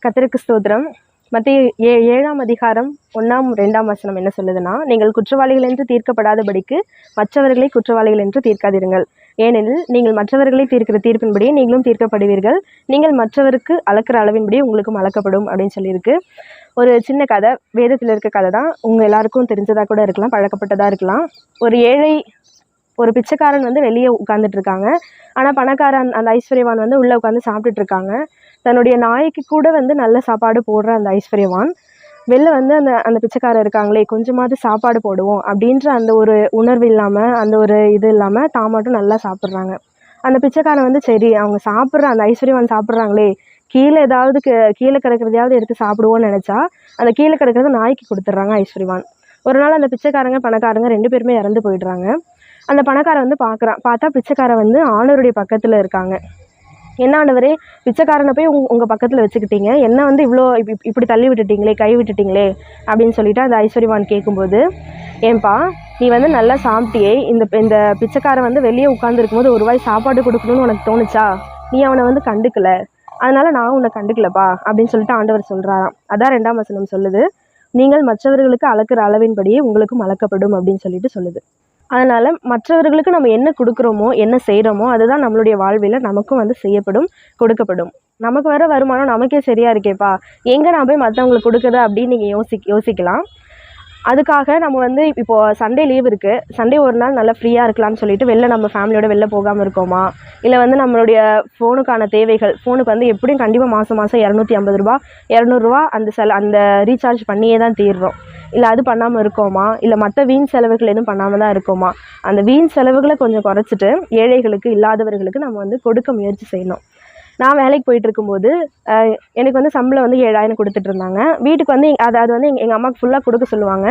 கர்த்தருக்கு ஸ்தோத்திரம். மத்தேயு 7ஆம் அதிகாரம் 1ஆம் 2ஆம் வசனம் என்ன சொல்லுதுன்னா, நீங்கள் குற்றவாளிகள் என்று தீர்க்கப்படாதபடிக்கு மற்றவர்களை குற்றவாளிகள் என்று தீர்க்காதீர்கள். ஏனெனில் நீங்கள் மற்றவர்களை தீர்க்கிற தீர்ப்பின்படியே நீங்களும் தீர்க்கப்படுவீர்கள். நீங்கள் மற்றவருக்கு அளக்கிற அளவின்படி உங்களுக்கும் அளக்கப்படும் அப்படின்னு சொல்லியிருக்கு. ஒரு சின்ன கதை, வேதத்தில் இருக்க கதை தான். உங்கள் எல்லாருக்கும் தெரிஞ்சதாக கூட இருக்கலாம், பழக்கப்பட்டதாக இருக்கலாம். ஒரு பிச்சைக்காரன் வந்து வெளியே உட்காந்துட்டு இருக்காங்க. ஆனால் பணக்காரன் அந்த ஐஸ்வர்யவான் வந்து உள்ளே உட்காந்து சாப்பிட்டுட்டு இருக்காங்க. தன்னுடைய நாய்க்கு கூட வந்து நல்ல சாப்பாடு போடுற அந்த ஐஸ்வர்யவான் வெளில வந்து அந்த பிச்சைக்காரர் இருக்காங்களே, கொஞ்சமாவது சாப்பாடு போடுவோம் அப்படின்ற அந்த ஒரு உணர்வு இல்லாமல், அந்த ஒரு இது இல்லாமல் தான் மட்டும் நல்லா சாப்பிட்றாங்க. அந்த பிச்சைக்காரன் வந்து சரி அவங்க சாப்பிட்ற அந்த ஐஸ்வர்யவான் சாப்பிட்றாங்களே, கீழே கிடக்கிறதையாவது எடுத்து சாப்பிடுவோன்னு நினச்சா அந்த கீழே கிடக்கிறத நாய்க்கு கொடுத்துட்றாங்க ஐஸ்வர்யவான். ஒரு நாள் அந்த பிச்சைக்காரங்க பணக்காரங்க 2 பேருமே இறந்து போயிடுறாங்க. அந்த பணக்காரன் வந்து பார்த்தா பிச்சைக்காரன் வந்து ஆண்டவருடைய பக்கத்தில் இருக்காங்க. என்ன ஆண்டவரே, பிச்சைக்காரனை போய் உங்கள் பக்கத்தில் வச்சுக்கிட்டீங்க, என்ன வந்து இவ்வளோ இப்படி தள்ளி விட்டுட்டீங்களே, கை விட்டுட்டீங்களே அப்படின்னு சொல்லிட்டு அந்த ஐஸ்வர்யவான் கேட்கும்போது, ஏன்பா நீ வந்து நல்லா சாப்பிட்டியே, இந்த பிச்சைக்காரன் வந்து வெளியே உட்காந்துருக்கும்போது ஒரு வாய் சாப்பாடு கொடுக்கணும்னு உனக்கு தோணுச்சா, நீ அவனை வந்து கண்டுக்கல, அதனால நான் உன்னை கண்டுக்கலப்பா அப்படின்னு சொல்லிட்டு ஆண்டவர் சொல்கிறாராம். அதான் 2ஆம் வசனம் சொல்லுது, நீங்கள் மற்றவர்களுக்கு அளக்கிற அளவின்படியே உங்களுக்கும் அளக்கப்படும் அப்படின்னு சொல்லிட்டு சொல்லுது. அதனால் மற்றவர்களுக்கு நம்ம என்ன கொடுக்குறோமோ, என்ன செய்கிறோமோ அதுதான் நம்மளுடைய வாழ்வில் நமக்கும் வந்து செய்யப்படும், கொடுக்கப்படும். நமக்கு வர வருமானம் நமக்கே சரியாக இருக்கேப்பா, எங்கே நான் போய் மற்றவங்களுக்கு கொடுக்குறது அப்படின்னு நீங்கள் யோசிக்கலாம். அதுக்காக நம்ம வந்து இப்போது சண்டே லீவ் இருக்குது, சண்டே ஒரு நாள் நல்லா ஃப்ரீயாக இருக்கலாம்னு சொல்லிட்டு நம்ம ஃபேமிலியோட வெளில போகாமல் இருக்கோமா, இல்லை வந்து நம்மளுடைய ஃபோனுக்கான தேவைகள், ஃபோனுக்கு வந்து எப்படியும் கண்டிப்பாக மாதம் 250 ரூபா 200 ரூபா அந்த ரீசார்ஜ் பண்ணியே தான் தீர்றோம். இல்லை அது பண்ணாமல் இருக்கோமா, இல்லை மற்ற வீண் செலவுகள் எதுவும் பண்ணாமல் தான் இருக்கோமா, அந்த வீண் செலவுகளை கொஞ்சம் குறைச்சிட்டு ஏழைகளுக்கு இல்லாதவர்களுக்கு நம்ம வந்து கொடுக்க முயற்சி செய்யணும். நான் வேலைக்கு போயிட்டு இருக்கும்போது எனக்கு வந்து சம்பளம் வந்து 7000 கொடுத்துட்டு இருந்தாங்க. வீட்டுக்கு வந்து அது வந்து எங்கள் அம்மாவுக்கு ஃபுல்லாக கொடுக்க சொல்லுவாங்க.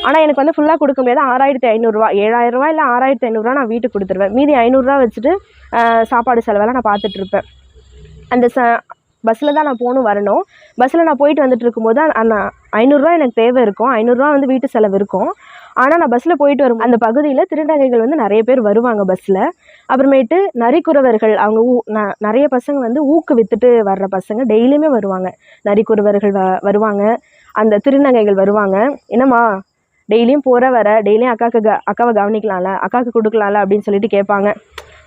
ஆனால் எனக்கு வந்து ஃபுல்லாக கொடுக்க முடியாது. 6500 ரூபா 7000 ரூபா இல்லை 6500 ரூபா நான் வீட்டுக்கு கொடுத்துருவேன். மீதி 500 ரூபா வச்சுட்டு சாப்பாடு செலவெல்லாம் நான் பார்த்துட்ருப்பேன். அந்த பஸ்ஸில் தான் நான் போகணும் வரணும். பஸ்ஸில் நான் போயிட்டு வந்துட்டு இருக்கும்போது அந்த 500 ரூபா எனக்கு தேவை இருக்கும், 500 ரூபா வந்து வீட்டு செலவு இருக்கும். ஆனால் நான் பஸ்ஸில் போயிட்டு வரும் அந்த பகுதியில் திருநங்கைகள் வந்து நிறைய பேர் வருவாங்க பஸ்ஸில். அப்புறமேட்டு நரிக்குறவர்கள், அவங்க நிறைய பசங்க வந்து ஊக்கு விற்றுட்டு வர்ற பசங்க டெய்லியுமே வருவாங்க. நரிக்குறவர்கள் வருவாங்க, அந்த திருநங்கைகள் வருவாங்க. என்னம்மா டெய்லியும் போகிற வர, டெய்லியும் அக்காவை கவனிக்கலாம்ல, அக்காவுக்கு கொடுக்கலாம்ல அப்படின்னு சொல்லிட்டு கேட்பாங்க.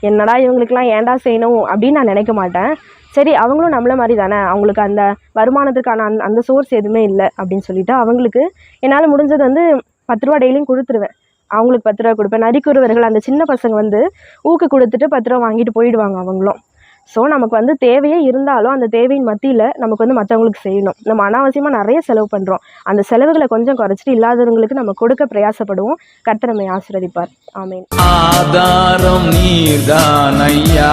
என்னடா இவங்களுக்கெல்லாம் ஏன்டா செய்யணும் அப்படின்னு நான் நினைக்க மாட்டேன். சரி அவங்களும் நம்மள மாதிரி தானே, அவங்களுக்கு அந்த வருமானத்துக்கான அந்த சோர்ஸ் எதுவுமே இல்லை அப்படின்னு சொல்லிட்டு அவங்களுக்கு என்னால் முடிஞ்சது வந்து 10 ரூபா டெய்லியும் கொடுத்துருவேன். அவங்களுக்கு 10 ரூபா கொடுப்பேன். நரிக்குறவர்கள் அந்த சின்ன பசங்க வந்து ஊக்கு கொடுத்துட்டு 10 ரூபா வாங்கிட்டு போயிடுவாங்க அவங்களும். ஸோ நமக்கு வந்து தேவையே இருந்தாலும் அந்த தேவையின் மத்தியில் நமக்கு வந்து மற்றவங்களுக்கு செய்யணும். நம்ம அனாவசியமாக நிறைய செலவு பண்ணுறோம். அந்த செலவுகளை கொஞ்சம் குறைச்சிட்டு இல்லாதவங்களுக்கு நம்ம கொடுக்க பிரயாசப்படுவோம். கர்த்தர் நம்மை ஆசீர்வதிப்பார். ஆமென். ஆதாரம் நீர்தான் ஐயா,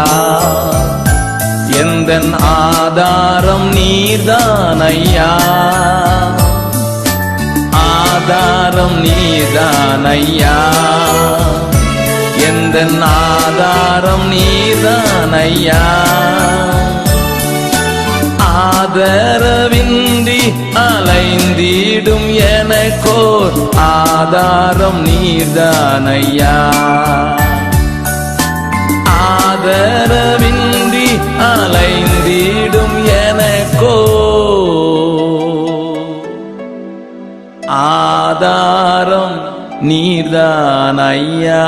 எந்தன் ஆதாரம் நீர்தான் ஐயா, ஆதாரம் நீர்தான் ஐயா, எந்தன் ஆதாரம் நீர்தான் ஐயா, ஆதரவின்றி அலைந்திடும் எனக்கோர் ஆதாரம் நீர்தான் ஐயா, ஆதரவின்றி அலைந்திடும் எனக்கோ ஆதாரம் நீர்தான் ஐயா.